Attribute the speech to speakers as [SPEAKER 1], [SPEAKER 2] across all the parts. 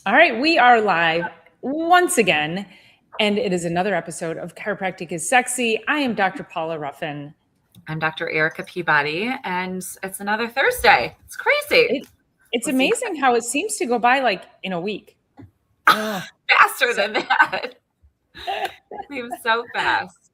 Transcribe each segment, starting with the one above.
[SPEAKER 1] All right, we are live once again, and it is another episode of Chiropractic is Sexy. I am Dr. Paula Ruffin.
[SPEAKER 2] I'm Dr. Erica Peabody, and it's another Thursday. It's crazy.
[SPEAKER 1] It's
[SPEAKER 2] We'll see.
[SPEAKER 1] amazing how it seems to go by like in a week. Oh,
[SPEAKER 2] Faster than that. It seems so fast.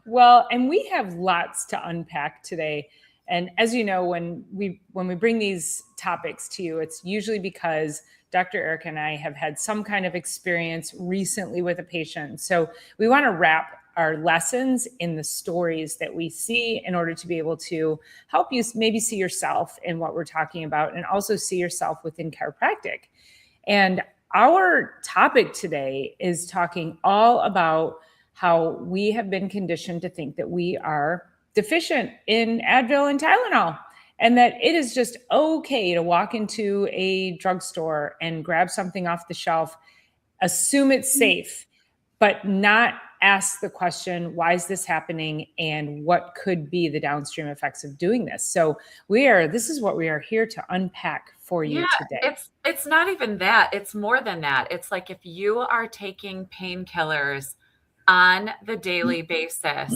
[SPEAKER 1] Well, and we have lots to unpack today. And as you know, when we bring these topics to you, it's usually because Dr. Erica and I have had some kind of experience recently with a patient. So we want to wrap our lessons in the stories that we see in order to be able to help you maybe see yourself in what we're talking about and also see yourself within chiropractic. And our topic today is talking all about how we have been conditioned to think that we are deficient in Advil and Tylenol, and that it is just okay to walk into a drugstore and grab something off the shelf, assume it's safe, but not ask the question, why is this happening and what could be the downstream effects of doing this? So this is what we are here to unpack for you today.
[SPEAKER 2] It's not even that. It's more than that. It's like if you are taking painkillers on the daily basis,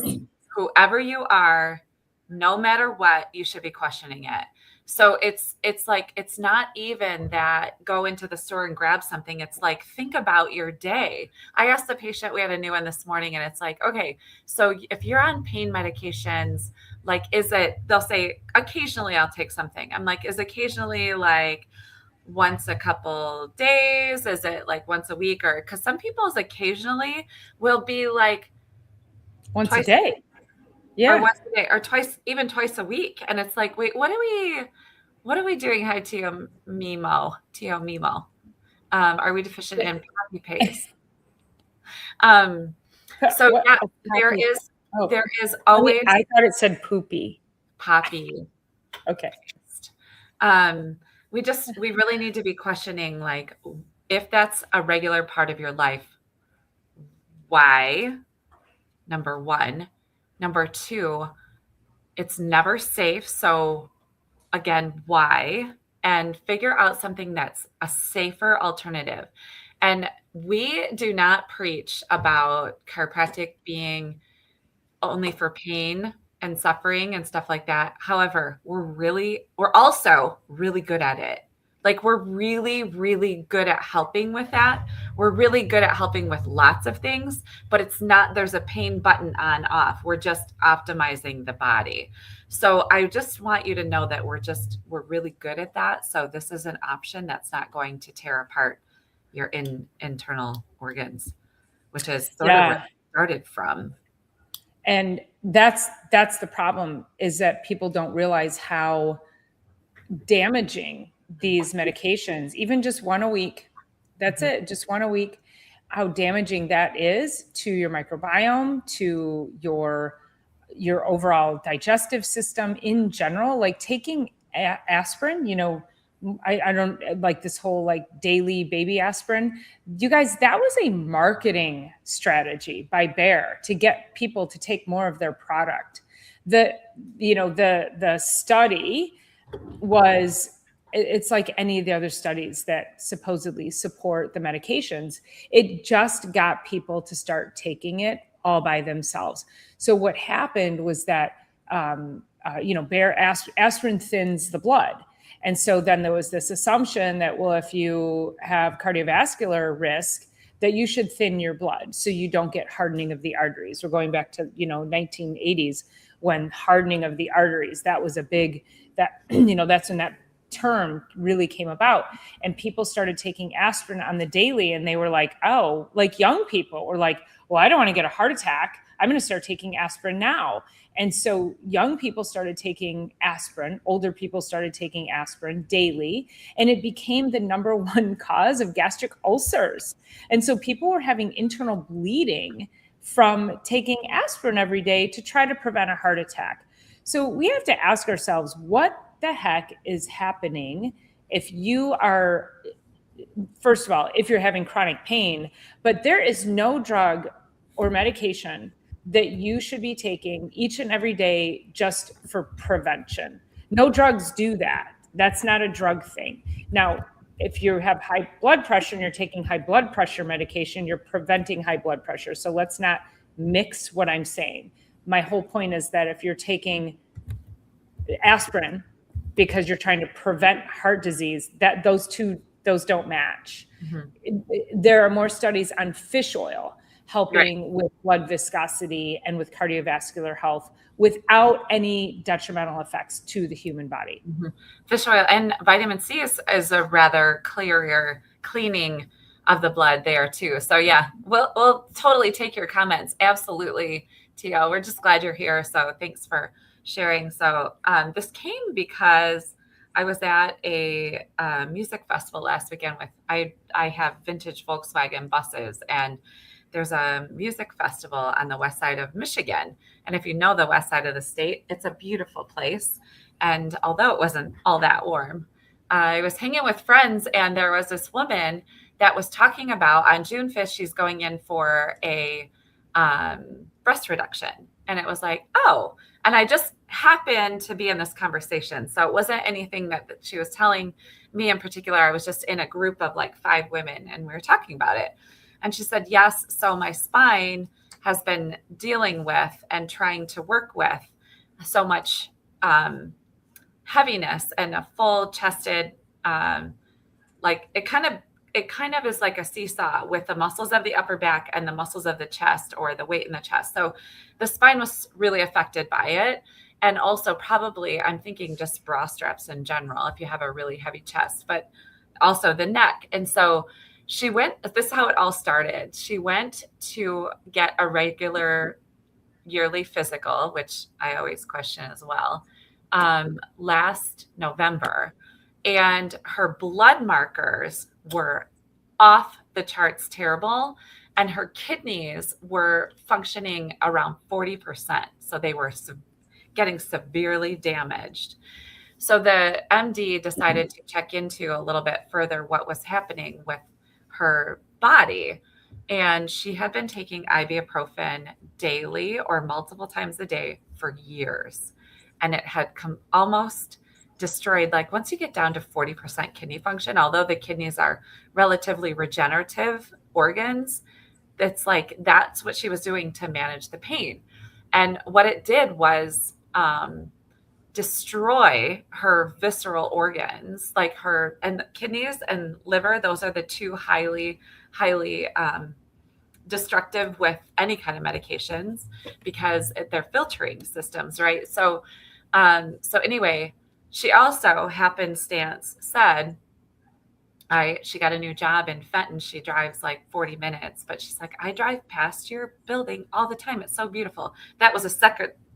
[SPEAKER 2] whoever you are, no matter what, you should be questioning it. So it's like, it's not even that go into the store and grab something. It's like, think about your day. I asked the patient, we had a new one this morning, and it's like, okay, so if you're on pain medications, like, they'll say, occasionally I'll take something. I'm like, is occasionally like once a couple days? Is it like once a week? Or because some people's occasionally will be like
[SPEAKER 1] once a day. Yeah.
[SPEAKER 2] Or once a day or even twice a week. And it's like, wait, what are we doing? Hi, Tio Mimo. Are we deficient in poppy paste? So yeah, there is always.
[SPEAKER 1] I thought it said poopy.
[SPEAKER 2] Poppy.
[SPEAKER 1] Okay.
[SPEAKER 2] We really need to be questioning, like, if that's a regular part of your life, why? Number one. Number two, it's never safe. So again, why? And figure out something that's a safer alternative. And we do not preach about chiropractic being only for pain and suffering and stuff like that. However, we're also really good at it. Like, we're really, really good at helping with that. We're really good at helping with lots of things, but it's not, there's a pain button on off. We're just optimizing the body. So I just want you to know that we're really good at that. So this is an option that's not going to tear apart your internal organs, which is sort of where it started from.
[SPEAKER 1] And that's the problem, is that people don't realize how damaging these medications, even just one a week, that's it, just one a week, how damaging that is to your microbiome, to your overall digestive system in general. Like taking aspirin, I don't like this whole like daily baby aspirin. You guys, that was a marketing strategy by Bayer to get people to take more of their product. The study was, it's like any of the other studies that supposedly support the medications. It just got people to start taking it all by themselves. So what happened was that, Bayer aspirin thins the blood. And so then there was this assumption that, well, if you have cardiovascular risk, that you should thin your blood so you don't get hardening of the arteries. We're going back to, 1980s when hardening of the arteries, that was a big, that's when that term really came about. And people started taking aspirin on the daily, and they were like, oh, like young people were like, well, I don't want to get a heart attack. I'm going to start taking aspirin now. And so young people started taking aspirin, older people started taking aspirin daily, and it became the number one cause of gastric ulcers. And so people were having internal bleeding from taking aspirin every day to try to prevent a heart attack. So we have to ask ourselves, what the heck is happening if you are, first of all, if you're having chronic pain, but there is no drug or medication that you should be taking each and every day just for prevention. No drugs do that. That's not a drug thing. Now, if you have high blood pressure and you're taking high blood pressure medication, you're preventing high blood pressure. So let's not mix what I'm saying. My whole point is that if you're taking aspirin because you're trying to prevent heart disease, that those don't match. There are more studies on fish oil
[SPEAKER 2] Right.
[SPEAKER 1] helping with blood viscosity and with cardiovascular health without any detrimental effects to the human body.
[SPEAKER 2] Fish oil and vitamin C is a rather clearer cleaning of the blood there too. So yeah, we'll totally take your comments. Absolutely, Tio. We're just glad you're here. So thanks for sharing. So this came because I was at a music festival last weekend with I have vintage Volkswagen buses, and there's a music festival on the west side of Michigan. And if you know the west side of the state, it's a beautiful place. And although it wasn't all that warm, I was hanging with friends, and there was this woman that was talking about on June 5th, she's going in for a breast reduction. And it was like, oh, and I just happened to be in this conversation. So it wasn't anything that she was telling me in particular. I was just in a group of like 5 women, and we were talking about it. And she said, yes, so my spine has been dealing with and trying to work with so much heaviness and a full chested, like it kind of is like a seesaw with the muscles of the upper back and the muscles of the chest, or the weight in the chest. So the spine was really affected by it. And also probably, I'm thinking just bra straps in general, if you have a really heavy chest, but also the neck. And so this is how it all started. She went to get a regular yearly physical, which I always question as well, last November. And her blood markers were off the charts terrible. And her kidneys were functioning around 40%. So they were getting severely damaged. So the MD decided to check into a little bit further what was happening with her body. And she had been taking ibuprofen daily or multiple times a day for years. And it had almost destroyed, like once you get down to 40% kidney function, although the kidneys are relatively regenerative organs, it's like that's what she was doing to manage the pain. And what it did was destroy her visceral organs, like her and kidneys and liver. Those are the two highly destructive with any kind of medications, because they're filtering systems, right? So anyway, she also happenstance said she got a new job in Fenton. She drives like 40 minutes, but she's like, I drive past your building all the time. It's so beautiful. That was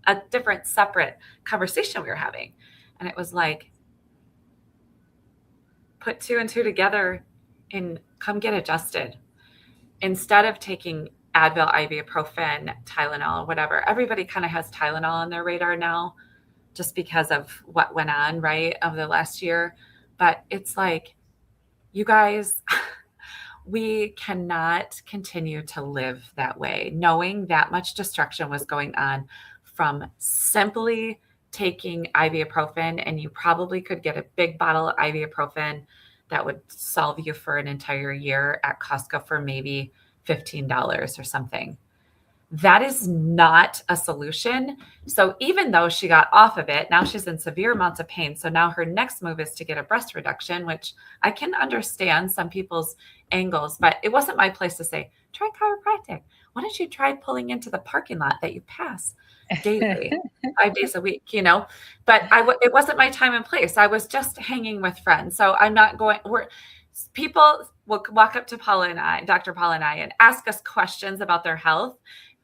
[SPEAKER 2] a different separate conversation we were having. And it was like, put 2 and 2 together and come get adjusted. Instead of taking Advil, ibuprofen, Tylenol, whatever, everybody kind of has Tylenol on their radar now just because of what went on, right, of the last year. But it's like, you guys, we cannot continue to live that way, knowing that much destruction was going on from simply taking ibuprofen. And you probably could get a big bottle of ibuprofen that would solve you for an entire year at Costco for maybe $15 or something. That is not a solution. So even though she got off of it, now she's in severe amounts of pain. So now her next move is to get a breast reduction, which I can understand some people's angles, but it wasn't my place to say, try chiropractic. Why don't you try pulling into the parking lot that you pass daily, 5 days a week, but it wasn't my time and place. I was just hanging with friends. So I'm not going, people will walk up to Dr. Paula and I, and ask us questions about their health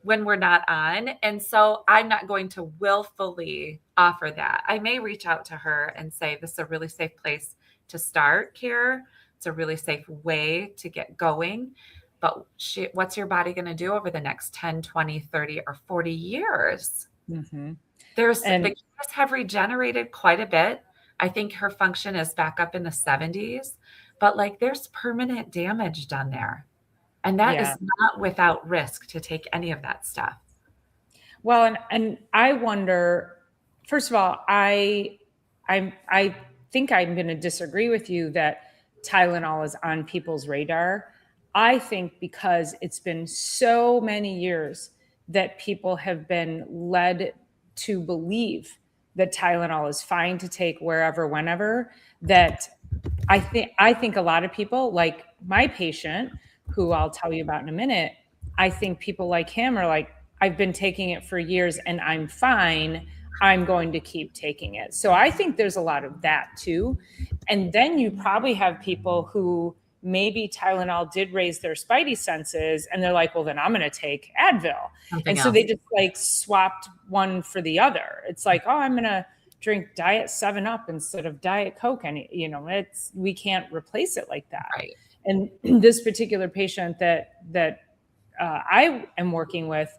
[SPEAKER 2] when we're not on. And so I'm not going to willfully offer that. I may reach out to her and say, this is a really safe place to start care. It's a really safe way to get going. But what's your body going to do over the next 10, 20, 30, or 40 years?
[SPEAKER 1] Mm-hmm.
[SPEAKER 2] The kidneys have regenerated quite a bit. I think her function is back up in the 70s, but like there's permanent damage done there. And that is not without risk to take any of that stuff.
[SPEAKER 1] Well, and I wonder, first of all, I think I'm going to disagree with you that Tylenol is on people's radar. I think because it's been so many years that people have been led to believe that Tylenol is fine to take wherever, whenever, that I think a lot of people, like my patient, who I'll tell you about in a minute, I think people like him are like, I've been taking it for years and I'm fine. I'm going to keep taking it. So I think there's a lot of that too. And then you probably have people who maybe Tylenol did raise their spidey senses and they're like, well, then I'm going to take Advil.
[SPEAKER 2] Something
[SPEAKER 1] And so
[SPEAKER 2] else.
[SPEAKER 1] they just like swapped one for the other. It's like, oh, I'm going to drink Diet 7 Up instead of Diet Coke. And, we can't replace it like that.
[SPEAKER 2] Right.
[SPEAKER 1] And this particular patient that I am working with,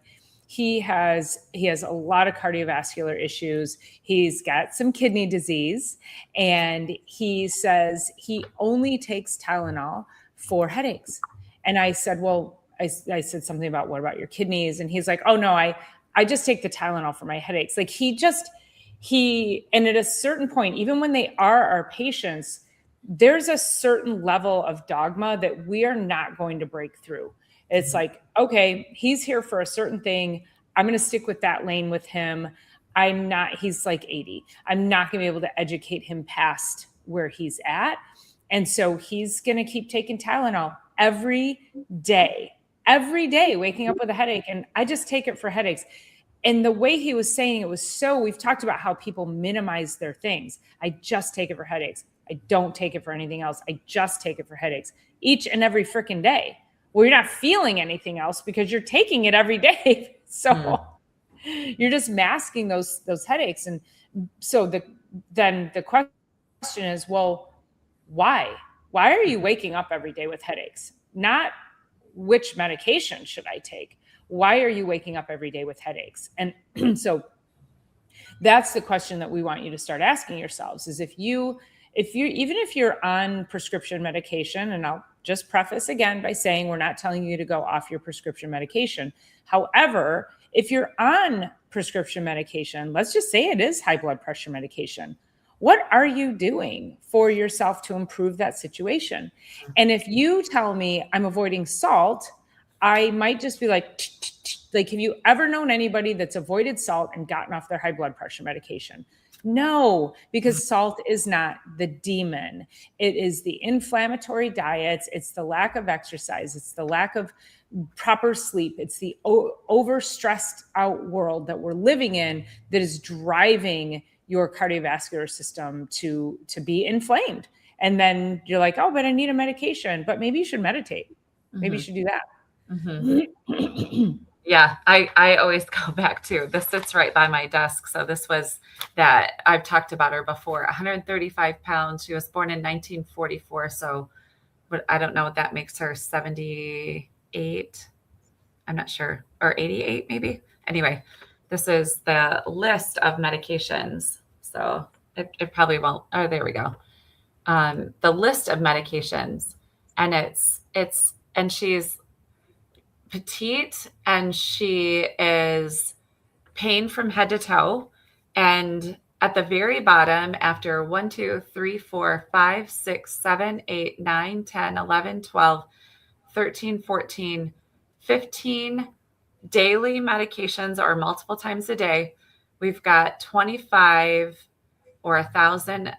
[SPEAKER 1] he has a lot of cardiovascular issues. He's got some kidney disease, and he says he only takes Tylenol for headaches. And I said, well, I said something about, what about your kidneys? And he's like, oh no, I just take the Tylenol for my headaches. Like and at a certain point, even when they are our patients, there's a certain level of dogma that we are not going to break through. It's like, okay, he's here for a certain thing. I'm going to stick with that lane with him. He's like 80. I'm not going to be able to educate him past where he's at. And so he's going to keep taking Tylenol every day, waking up with a headache. And I just take it for headaches. And the way he was saying it was we've talked about how people minimize their things. I just take it for headaches. I don't take it for anything else. I just take it for headaches each and every freaking day. Well, you're not feeling anything else because you're taking it every day. So you're just masking those headaches. And so then the question is, well, why? Why are you waking up every day with headaches? Not which medication should I take? Why are you waking up every day with headaches? And so that's the question that we want you to start asking yourselves, is even if you're on prescription medication, and I'll just preface again by saying we're not telling you to go off your prescription medication. However, if you're on prescription medication, let's just say it is high blood pressure medication. What are you doing for yourself to improve that situation? And if you tell me I'm avoiding salt, I might just be like, have you ever known anybody that's avoided salt and gotten off their high blood pressure medication? No, because salt is not the demon. It is the inflammatory diets. It's the lack of exercise. It's the lack of proper sleep. It's the overstressed out world that we're living in that is driving your cardiovascular system to be inflamed. And then you're like, oh, but I need a medication. But maybe you should meditate. Maybe you should do that.
[SPEAKER 2] Yeah, I always go back to, this sits right by my desk. So this was that I've talked about her before, 135 pounds. She was born in 1944. So but I don't know what that makes her, 78. I'm not sure, or 88 maybe. Anyway, this is the list of medications. So it probably won't. Oh, there we go. The list of medications, and and she's petite, and she is pain from head to toe. And at the very bottom, after 1, 2, 3, 4, 5, 6, 7, 8, 9, 10, 11, 12, 13, 14, 15 daily medications, or multiple times a day, we've got 25 or 1,000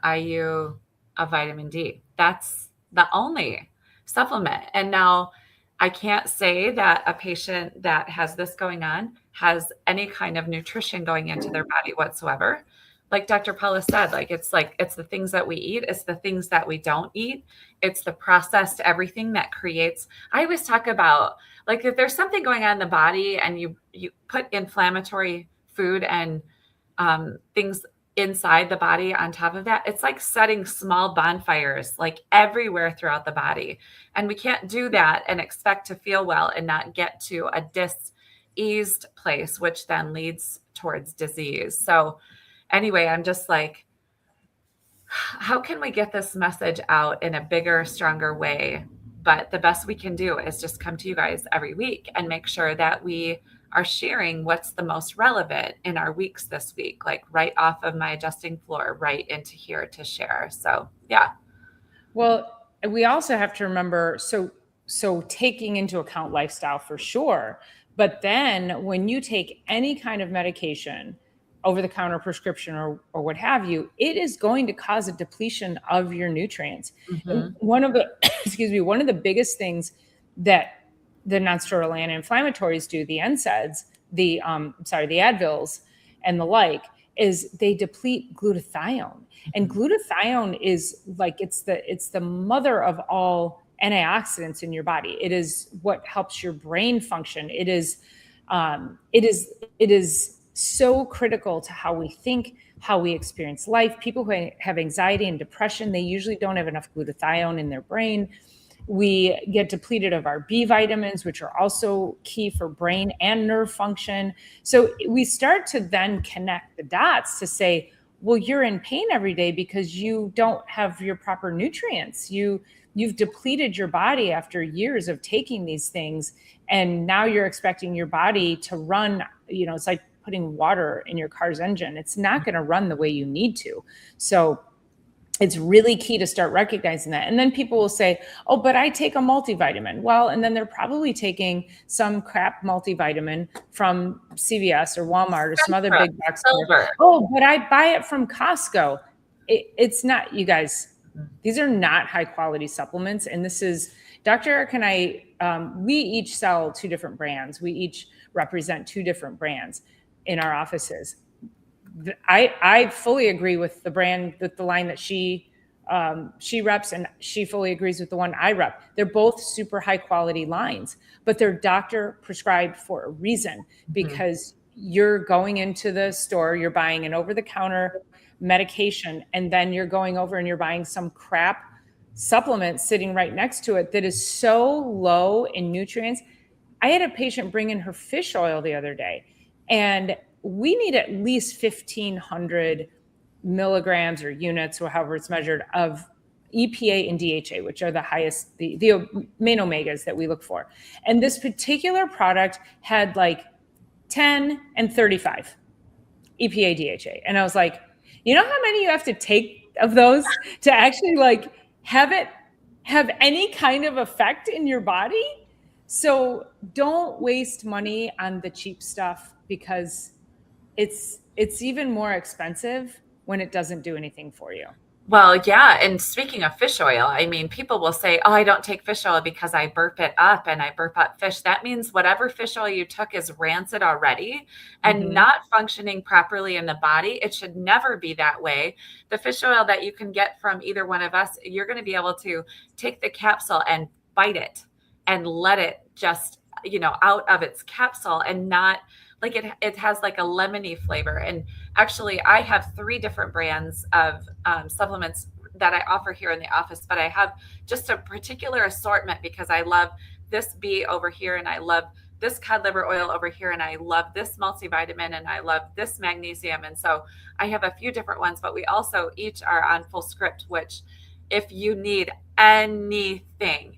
[SPEAKER 2] IU of vitamin D. That's the only supplement. And now I can't say that a patient that has this going on has any kind of nutrition going into their body whatsoever. Like Dr. Paula said, it's the things that we eat. It's the things that we don't eat. It's the processed everything that creates. I always talk about, like, if there's something going on in the body and you put inflammatory food and things inside the body on top of that, it's like setting small bonfires like everywhere throughout the body. And we can't do that and expect to feel well and not get to a diseased place, which then leads towards disease. So anyway, I'm just like, how can we get this message out in a bigger, stronger way? But the best we can do is just come to you guys every week and make sure that we are sharing what's the most relevant in our weeks this week, like right off of my adjusting floor, right into here to share. So yeah.
[SPEAKER 1] Well, we also have to remember, so taking into account lifestyle for sure, but then when you take any kind of medication, over the counter prescription or what have you, it is going to cause a depletion of your nutrients. And
[SPEAKER 2] Hmm.
[SPEAKER 1] one of the excuse me, one of the biggest things that the nonsteroidal anti-inflammatories do, the NSAIDs, the Advils and the like, is they deplete glutathione. And glutathione is like it's the mother of all antioxidants in your body. It is what helps your brain function. It is so critical to how we think, how we experience life. People who have anxiety and depression, they usually don't have enough glutathione in their brain. We get depleted of our B vitamins, which are also key for brain and nerve function. So we start to then connect the dots to say, well, you're in pain every day because you don't have your proper nutrients. You've depleted your body after years of taking these things, and now you're expecting your body to run. It's like putting water in your car's engine. It's not going to run the way you need to. So it's really key to start recognizing that. And then people will say, oh, but I take a multivitamin. Well, and then they're probably taking some crap multivitamin from CVS or Walmart or some other big box store.
[SPEAKER 2] Silver.
[SPEAKER 1] Oh, but I buy it from Costco. It's not, you guys, these are not high quality supplements. And this is Dr. Eric and I, we each sell two different brands. We each represent two different brands in our offices. I fully agree with the brand, with the line that she reps, and she fully agrees with the one I rep. They're both super high quality lines, but they're doctor prescribed for a reason, because you're going into the store, you're buying an over the counter medication, and then you're going over and you're buying some crap supplement sitting right next to it that is so low in nutrients. I had a patient bring in her fish oil the other day, and we need at least 1,500 milligrams or units, or however it's measured, of EPA and DHA, which are the highest, the main omegas that we look for. And this particular product had like 10 and 35 EPA, DHA. And I was like, you know how many you have to take of those to actually like have it have any kind of effect in your body? So don't waste money on the cheap stuff, because it's even more expensive when it doesn't do anything for you.
[SPEAKER 2] Well, yeah. And speaking of fish oil, I mean, people will say, oh, I don't take fish oil because I burp it up and I burp up fish. That means whatever fish oil you took is rancid already and
[SPEAKER 1] Mm-hmm.
[SPEAKER 2] not functioning properly in the body. It should never be that way. The fish oil that you can get from either one of us, you're going to be able to take the capsule and bite it and let it just, out of its capsule, and not like it has like a lemony flavor. And actually, I have three different brands of supplements that I offer here in the office, but I have just a particular assortment because I love this bee over here, and I love this cod liver oil over here, and I love this multivitamin, and I love this magnesium. And so I have a few different ones, but we also each are on full script, which if you need anything,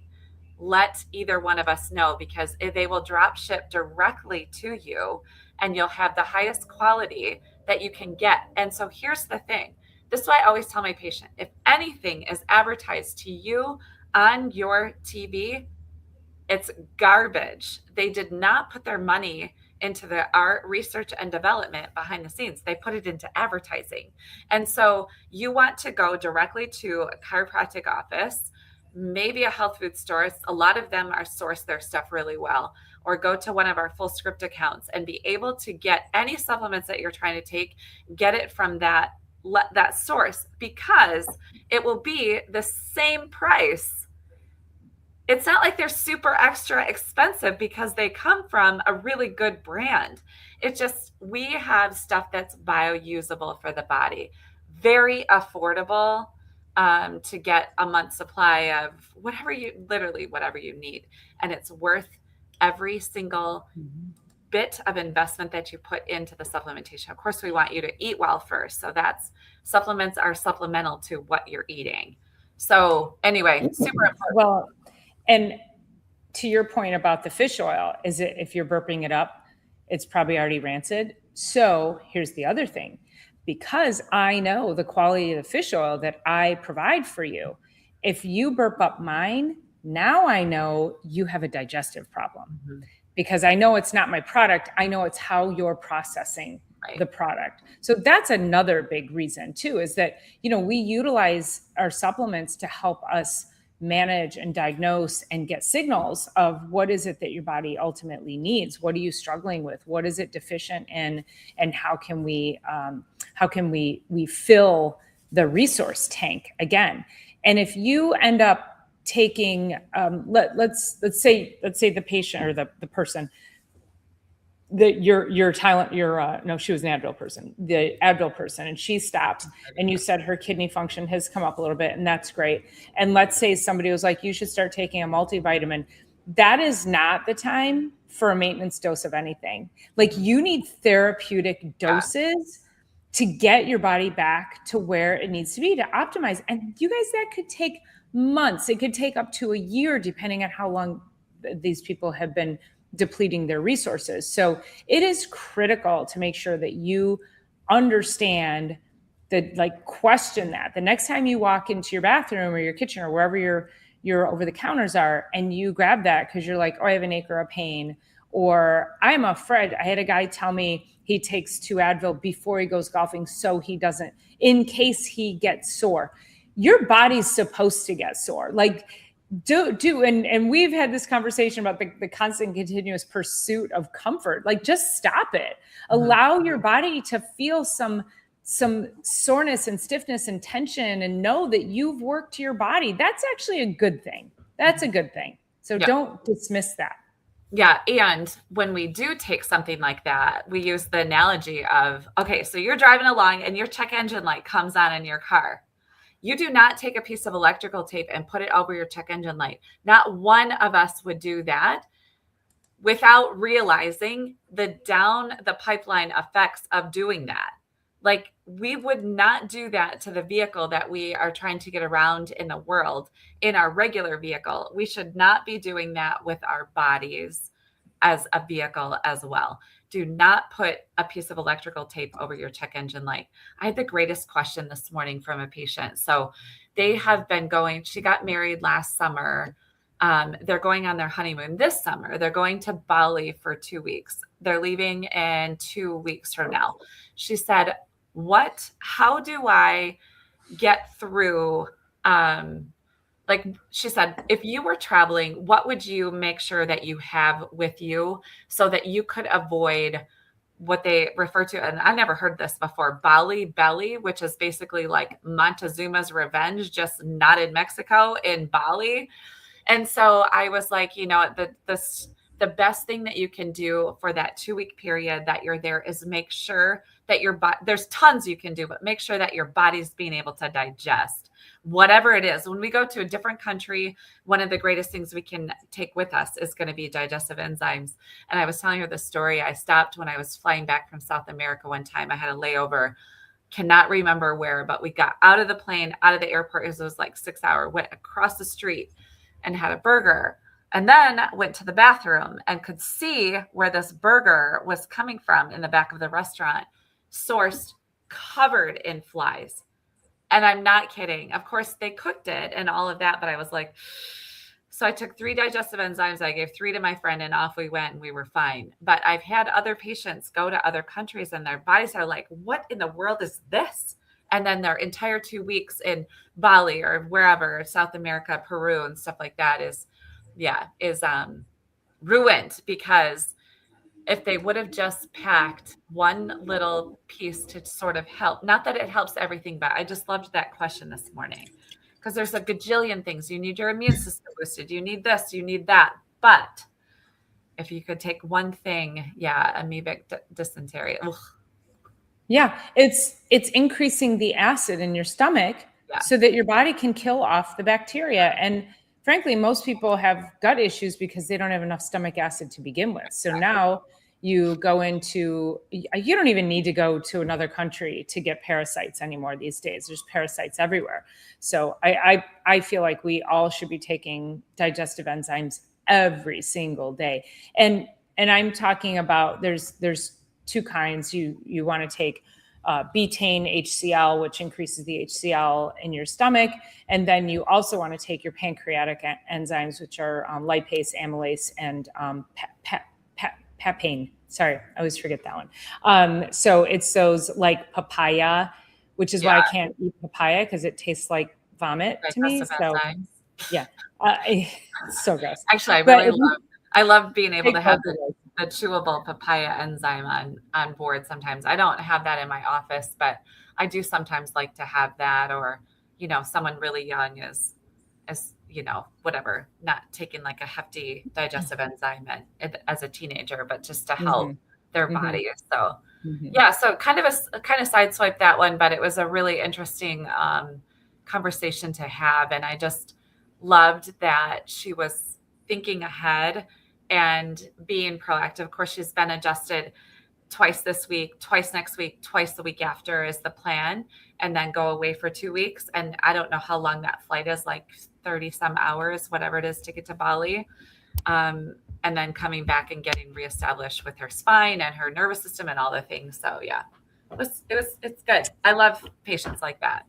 [SPEAKER 2] let either one of us know, because they will drop ship directly to you and you'll have the highest quality that you can get. And so here's the thing. This is why I always tell my patient, if anything is advertised to you on your TV, it's garbage. They did not put their money into the art, research, and development behind the scenes. They put it into advertising. And so you want to go directly to a chiropractic office, maybe a health food store. A lot of them are source their stuff really well, or go to one of our full script accounts and be able to get any supplements that you're trying to take, get it from that source, because it will be the same price. It's not like they're super extra expensive because they come from a really good brand. It's just, we have stuff that's biousable for the body, very affordable, to get a month's supply of whatever you need. And it's worth every single bit of investment that you put into the supplementation. Of course, we want you to eat well first. So supplements are supplemental to what you're eating. So anyway, super important.
[SPEAKER 1] Well, and to your point about the fish oil, is it, if you're burping it up, it's probably already rancid. So here's the other thing, because I know the quality of the fish oil that I provide for you, if you burp up mine, now I know you have a digestive problem because I know it's not my product. I know it's how you're processing the product. So that's another big reason too, is that, we utilize our supplements to help us manage and diagnose and get signals of what is it that your body ultimately needs. What are you struggling with? What is it deficient in? And how can we fill the resource tank again? And if you end up taking, let's say the patient or the person, she was an Advil person, the Advil person, and she stopped, and you said her kidney function has come up a little bit, and that's great. And let's say somebody was like, you should start taking a multivitamin. That is not the time for a maintenance dose of anything. Like, you need therapeutic doses to get your body back to where it needs to be to optimize. And you guys, that could take months. It could take up to a year, depending on how long these people have been depleting their resources. So it is critical to make sure that you understand that, like, question that the next time you walk into your bathroom or your kitchen or wherever your over the counters are, and you grab that because you're like, oh, I have an acre of pain, or I'm afraid. I had a guy tell me he takes 2 Advil before he goes golfing so he doesn't, in case he gets sore. Your body's supposed to get sore. Like, and we've had this conversation about the constant continuous pursuit of comfort. Like, just stop it. Allow your body to feel some soreness and stiffness and tension, and know that you've worked your body. That's actually a good thing. That's a good thing. So don't dismiss that.
[SPEAKER 2] Yeah. And when we do take something like that, we use the analogy of, okay, so you're driving along and your check engine light comes on in your car. You do not take a piece of electrical tape and put it over your check engine light. Not one of us would do that without realizing the down the pipeline effects of doing that. Like, we would not do that to the vehicle that we are trying to get around in the world in our regular vehicle. We should not be doing that with our bodies as a vehicle as well. Do not put a piece of electrical tape over your check engine light. I had the greatest question this morning from a patient. So they have been she got married last summer. They're going on their honeymoon this summer. They're going to Bali for 2 weeks. They're leaving in 2 weeks from now. She said, how do I get through, she said, if you were traveling, what would you make sure that you have with you so that you could avoid what they refer to, and I never heard this before, Bali belly, which is basically like Montezuma's revenge, just not in Mexico, in Bali. And so I was like, the best thing that you can do for that 2-week period that you're there is make sure that your body, there's tons you can do, but make sure that your body's being able to digest whatever it is. When we go to a different country, one of the greatest things we can take with us is going to be digestive enzymes. And I was telling her the story. I stopped when I was flying back from South America one time. I had a layover, cannot remember where, but we got out of the plane, out of the airport. It was like 6 hour, went across the street and had a burger. And then went to the bathroom and could see where this burger was coming from in the back of the restaurant, sourced, covered in flies. And I'm not kidding. Of course, they cooked it and all of that, but I was like, so I took 3 digestive enzymes. I gave 3 to my friend and off we went and we were fine. But I've had other patients go to other countries and their bodies are like, what in the world is this? And then their entire 2 weeks in Bali or wherever, South America, Peru and stuff like that is ruined, because if they would have just packed one little piece to sort of help, not that it helps everything, but I just loved that question this morning, because there's a gajillion things. You need your immune system boosted. You need this, you need that. But if you could take one thing, amoebic dysentery. Ugh.
[SPEAKER 1] Yeah, it's increasing the acid in your stomach so that your body can kill off the bacteria. And frankly, most people have gut issues because they don't have enough stomach acid to begin with. So now you don't even need to go to another country to get parasites anymore these days. There's parasites everywhere. So I feel like we all should be taking digestive enzymes every single day. And I'm talking about there's 2 kinds you want to take. betaine HCl, which increases the HCl in your stomach. And then you also want to take your pancreatic enzymes, which are lipase, amylase, and papain. Sorry, I always forget that one. So it's those like papaya, which is why I can't eat papaya because it tastes like vomit to me.
[SPEAKER 2] Digestive
[SPEAKER 1] So
[SPEAKER 2] enzymes.
[SPEAKER 1] yeah, it's so gross.
[SPEAKER 2] Actually, I love being able to have the chewable papaya enzyme on board sometimes. I don't have that in my office, but I do sometimes like to have that, or, someone really young is, whatever, not taking like a hefty digestive enzyme as a teenager, but just to help their body. So yeah, so kind of sideswiped that one, but it was a really interesting conversation to have. And I just loved that she was thinking ahead and being proactive. Of course, she's been adjusted twice this week, twice next week, twice the week after is the plan, and then go away for 2 weeks. And I don't know how long that flight is, like 30 some hours, whatever it is to get to Bali. And then coming back and getting reestablished with her spine and her nervous system and all the things. So yeah, it's good. I love patients like that.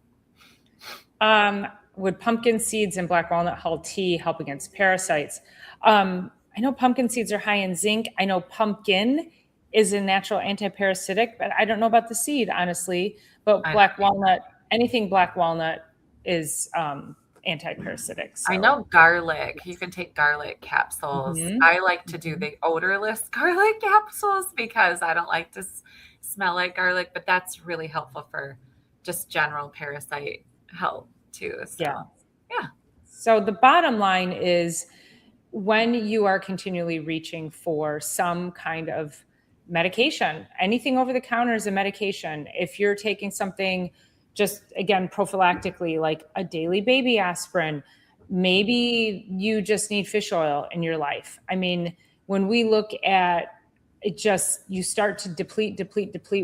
[SPEAKER 1] Would pumpkin seeds and black walnut hull tea help against parasites? I know pumpkin seeds are high in zinc. I know pumpkin is a natural anti-parasitic, but I don't know about the seed, honestly. But black walnut, anything black walnut is anti-parasitic. So.
[SPEAKER 2] I know garlic. You can take garlic capsules. I like to do the odorless garlic capsules because I don't like to smell like garlic, but that's really helpful for just general parasite health too. So, yeah.
[SPEAKER 1] So the bottom line is when you are continually reaching for some kind of medication, anything over the counter is a medication. If you're taking something just, again, prophylactically, like a daily baby aspirin, maybe you just need fish oil in your life. I mean, when we look at it, just you start to deplete.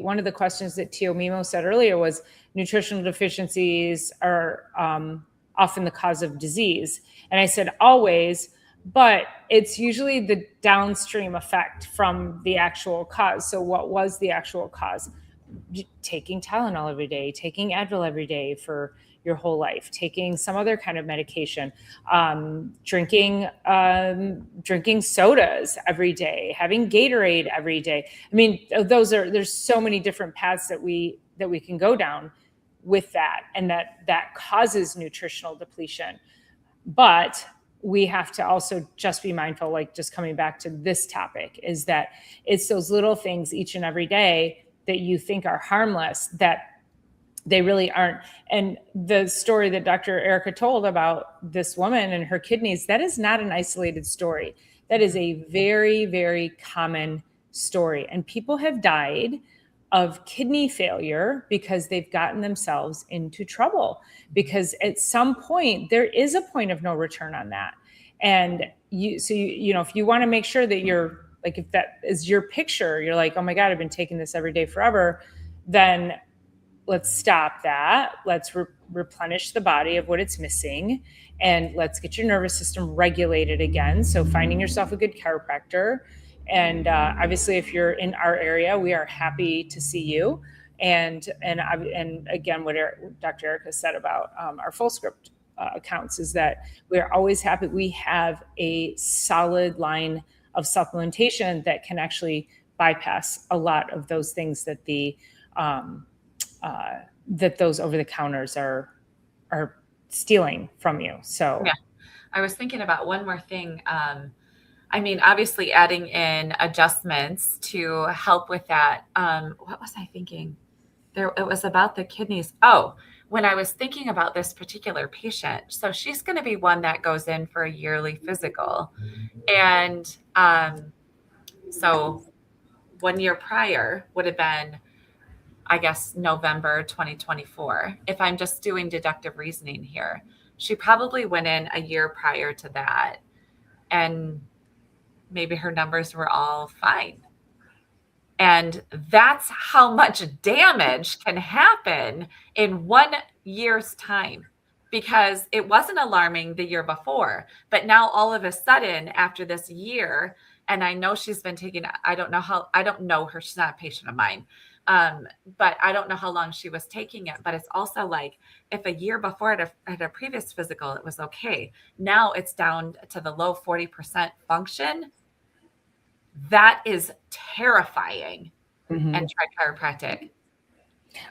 [SPEAKER 1] One of the questions that Tio Mimo said earlier was nutritional deficiencies are often the cause of disease. And I said, always, but it's usually the downstream effect from the actual cause. So what was the actual cause? Taking Tylenol every day, taking Advil every day for your whole life, taking some other kind of medication, drinking sodas every day, having Gatorade every day. I mean, there's so many different paths that we can go down with that, and that causes nutritional depletion. But we have to also just be mindful, like just coming back to this topic, is that it's those little things each and every day that you think are harmless that they really aren't. And the story that Dr. Erica told about this woman and her kidneys, that is not an isolated story. That is a very, very common story. And people have died of kidney failure because they've gotten themselves into trouble, because at some point there is a point of no return on that. And if you want to make sure that you're like, if that is your picture, you're like, oh my God, I've been taking this every day forever, then let's stop that. Let's replenish the body of what it's missing, and let's get your nervous system regulated again. So finding yourself a good chiropractor. And obviously, if you're in our area, we are happy to see you. And again, what Dr. Erica said about our full script accounts is that we're always happy. We have a solid line of supplementation that can actually bypass a lot of those things that that those over the counters are stealing from you. So
[SPEAKER 2] yeah, I was thinking about one more thing. I mean, obviously adding in adjustments to help with that. What was I thinking? It was about the kidneys. Oh, when I was thinking about this particular patient, so she's going to be one that goes in for a yearly physical. And so 1 year prior would have been, I guess, November 2024. If I'm just doing deductive reasoning here, she probably went in a year prior to that, and maybe her numbers were all fine. And that's how much damage can happen in 1 year's time, because it wasn't alarming the year before, but now all of a sudden after this year, and I know she's been taking, I don't know her, she's not a patient of mine, But I don't know how long she was taking it. But it's also like if a year before at a previous physical, it was okay. Now it's down to the low 40% function. That is terrifying. And try chiropractic.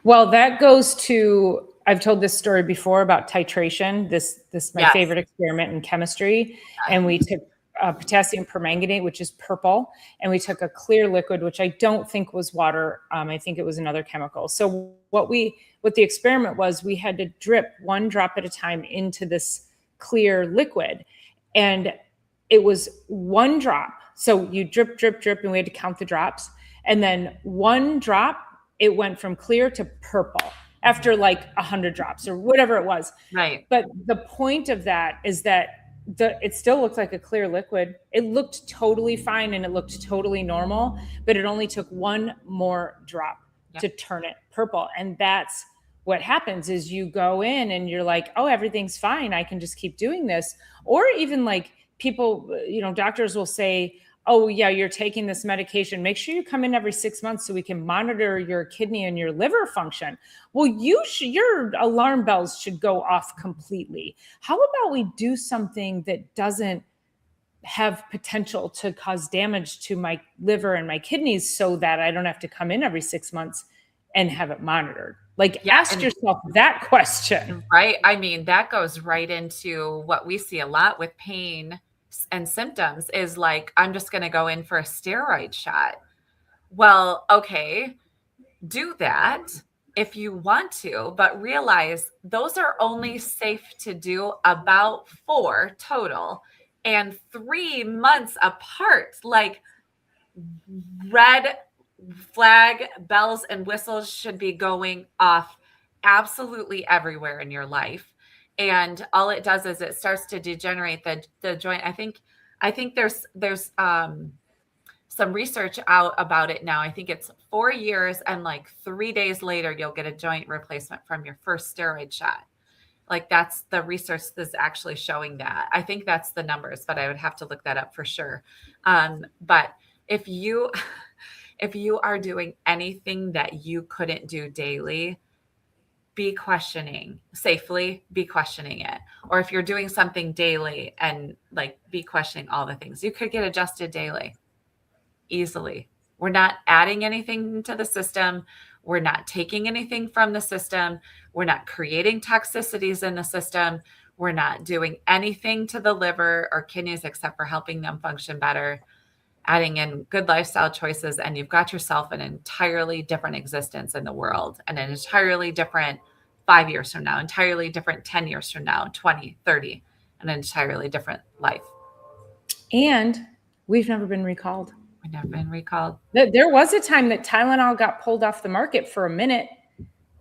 [SPEAKER 1] Well, that goes to, I've told this story before about titration. This my
[SPEAKER 2] Yes.
[SPEAKER 1] favorite experiment in chemistry, and we took potassium permanganate, which is purple, and we took a clear liquid, which I don't think was water. I think it was another chemical. So what the experiment was, we had to drip one drop at a time into this clear liquid, and it was one drop. So you drip, drip, drip, and we had to count the drops, and then one drop, it went from clear to purple after like 100 drops or whatever it was.
[SPEAKER 2] Right.
[SPEAKER 1] But the point of that is that it still looked like a clear liquid. It looked totally fine and it looked totally normal, but it only took one more drop to turn it purple. And that's what happens is you go in and you're like, oh, everything's fine. I can just keep doing this. Or even like people, doctors will say, oh yeah, you're taking this medication. Make sure you come in every 6 months so we can monitor your kidney and your liver function. Well, your alarm bells should go off completely. How about we do something that doesn't have potential to cause damage to my liver and my kidneys so that I don't have to come in every 6 months and have it monitored? Like, ask yourself that question.
[SPEAKER 2] Right. I mean, that goes right into what we see a lot with pain and symptoms is like, I'm just going to go in for a steroid shot. Well, okay, do that if you want to, but realize those are only safe to do about 4 total and 3 months apart. Like, red flag bells and whistles should be going off absolutely everywhere in your life. And all it does is it starts to degenerate the joint. I think there's some research out about it now. I think it's 4 years and like 3 days later, you'll get a joint replacement from your first steroid shot. Like that's the research that's actually showing that. I think that's the numbers, but I would have to look that up for sure. But if you are doing anything that you couldn't do daily, be questioning it. Or if you're doing something daily and like be questioning all the things, you could get adjusted daily easily. We're not adding anything to the system. We're not taking anything from the system. We're not creating toxicities in the system. We're not doing anything to the liver or kidneys except for helping them function better, adding in good lifestyle choices, and you've got yourself an entirely different existence in the world and an entirely different 5 years from now, entirely different 10 years from now, 20, 30, an entirely different life.
[SPEAKER 1] And we've never been recalled.
[SPEAKER 2] We've never been recalled.
[SPEAKER 1] There was a time that Tylenol got pulled off the market for a minute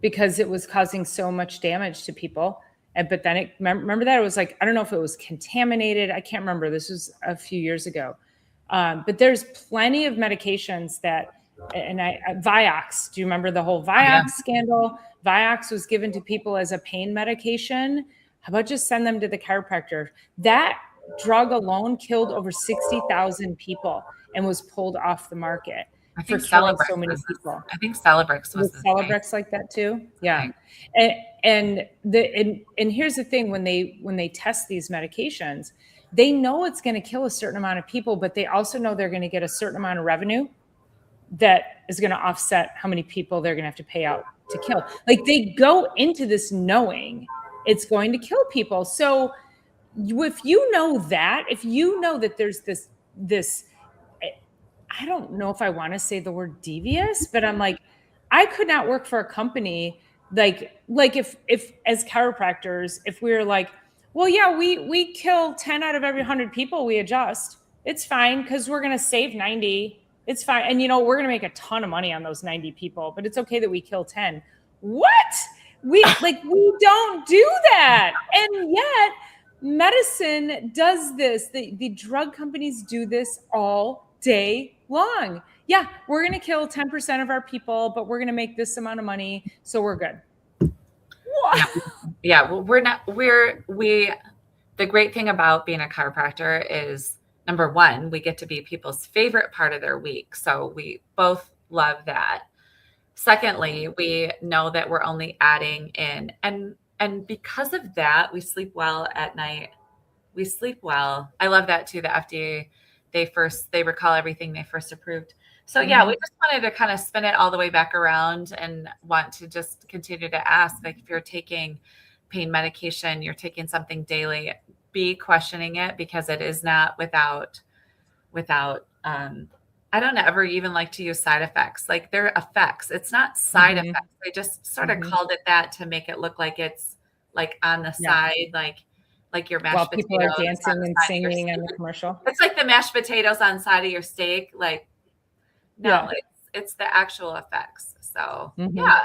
[SPEAKER 1] because it was causing so much damage to people. But then remember that it was like, I don't know if it was contaminated. I can't remember. This was a few years ago. But there's plenty of medications that, and Vioxx, do you remember the whole Vioxx scandal? Vioxx was given to people as a pain medication. How about just send them to the chiropractor? That drug alone killed over 60,000 people and was pulled off the market for killing so many people.
[SPEAKER 2] I think Celebrex was
[SPEAKER 1] Celebrex like that too. Yeah. And here's the thing, when they test these medications, they know it's going to kill a certain amount of people, but they also know they're going to get a certain amount of revenue that is going to offset how many people they're going to have to pay out to kill. Like, they go into this knowing it's going to kill people. So if you know that there's this, I don't know if I want to say the word devious, but I'm like, I could not work for a company like if as chiropractors, if we were like, well, yeah, we kill 10 out of every 100 people we adjust. It's fine because we're going to save 90. It's fine. And, we're going to make a ton of money on those 90 people, but it's okay that we kill 10. What? We don't do that. And yet medicine does this. The drug companies do this all day long. Yeah, we're going to kill 10% of our people, but we're going to make this amount of money, so we're good.
[SPEAKER 2] Yeah, well, the great thing about being a chiropractor is, number one, we get to be people's favorite part of their week. So we both love that. Secondly, we know that we're only adding in, and because of that, we sleep well at night. We sleep well. I love that too. The FDA, they recall everything they first approved. So yeah, we
[SPEAKER 1] Mhm.
[SPEAKER 2] just wanted to kind of spin it all the way back around and want to just continue to ask, like, if you're taking pain medication, you're taking something daily, be questioning it, because it is not without I don't ever even like to use side effects. Like, they're effects. It's not side
[SPEAKER 1] Mhm.
[SPEAKER 2] effects. They just sort of
[SPEAKER 1] Mhm.
[SPEAKER 2] called it that to make it look like it's like on the
[SPEAKER 1] Yeah.
[SPEAKER 2] side, like your
[SPEAKER 1] While
[SPEAKER 2] mashed potatoes
[SPEAKER 1] people are
[SPEAKER 2] on
[SPEAKER 1] dancing
[SPEAKER 2] the
[SPEAKER 1] and
[SPEAKER 2] side of your
[SPEAKER 1] singing on the
[SPEAKER 2] steak.
[SPEAKER 1] commercial.
[SPEAKER 2] It's like the mashed potatoes on the side of your steak. Like, no,
[SPEAKER 1] Yeah.
[SPEAKER 2] it's the actual effects. So
[SPEAKER 1] Mhm.
[SPEAKER 2] yeah,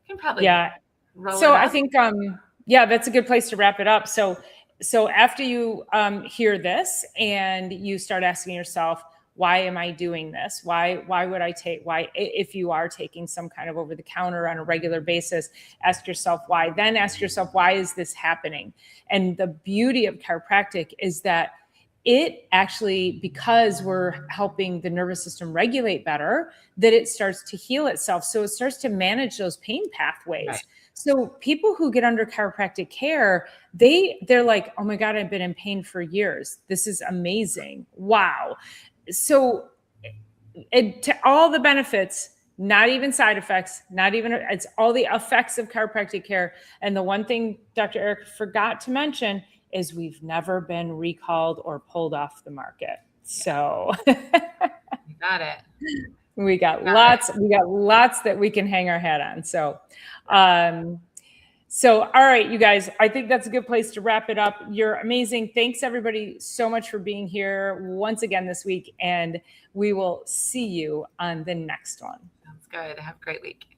[SPEAKER 2] you can probably
[SPEAKER 1] Yeah.
[SPEAKER 2] roll it
[SPEAKER 1] So I
[SPEAKER 2] up.
[SPEAKER 1] think, yeah, that's a good place to wrap it up. So after you hear this and you start asking yourself, why am I doing this? Why would I take, if you are taking some kind of over the counter on a regular basis, ask yourself why. Then ask yourself, why is this happening? And the beauty of chiropractic is that it actually, because we're helping the nervous system regulate better, that it starts to heal itself. So it starts to manage those pain
[SPEAKER 2] Right.
[SPEAKER 1] pathways. So people who get under chiropractic care, they're like, oh my God, I've been in pain for years. This is amazing. Wow. So to all the benefits, not even side effects, not even, it's all the effects of chiropractic care. And the one thing Dr. Eric forgot to mention is we've never been recalled or pulled off the market.
[SPEAKER 2] Yeah,
[SPEAKER 1] So
[SPEAKER 2] you got it.
[SPEAKER 1] we got lots that we can hang our hat on. Um, all right, you guys, I think that's a good place to wrap it up. You're amazing. Thanks everybody so much for being here once again this week, and we will see you on the next one.
[SPEAKER 2] Sounds good. Have a great week.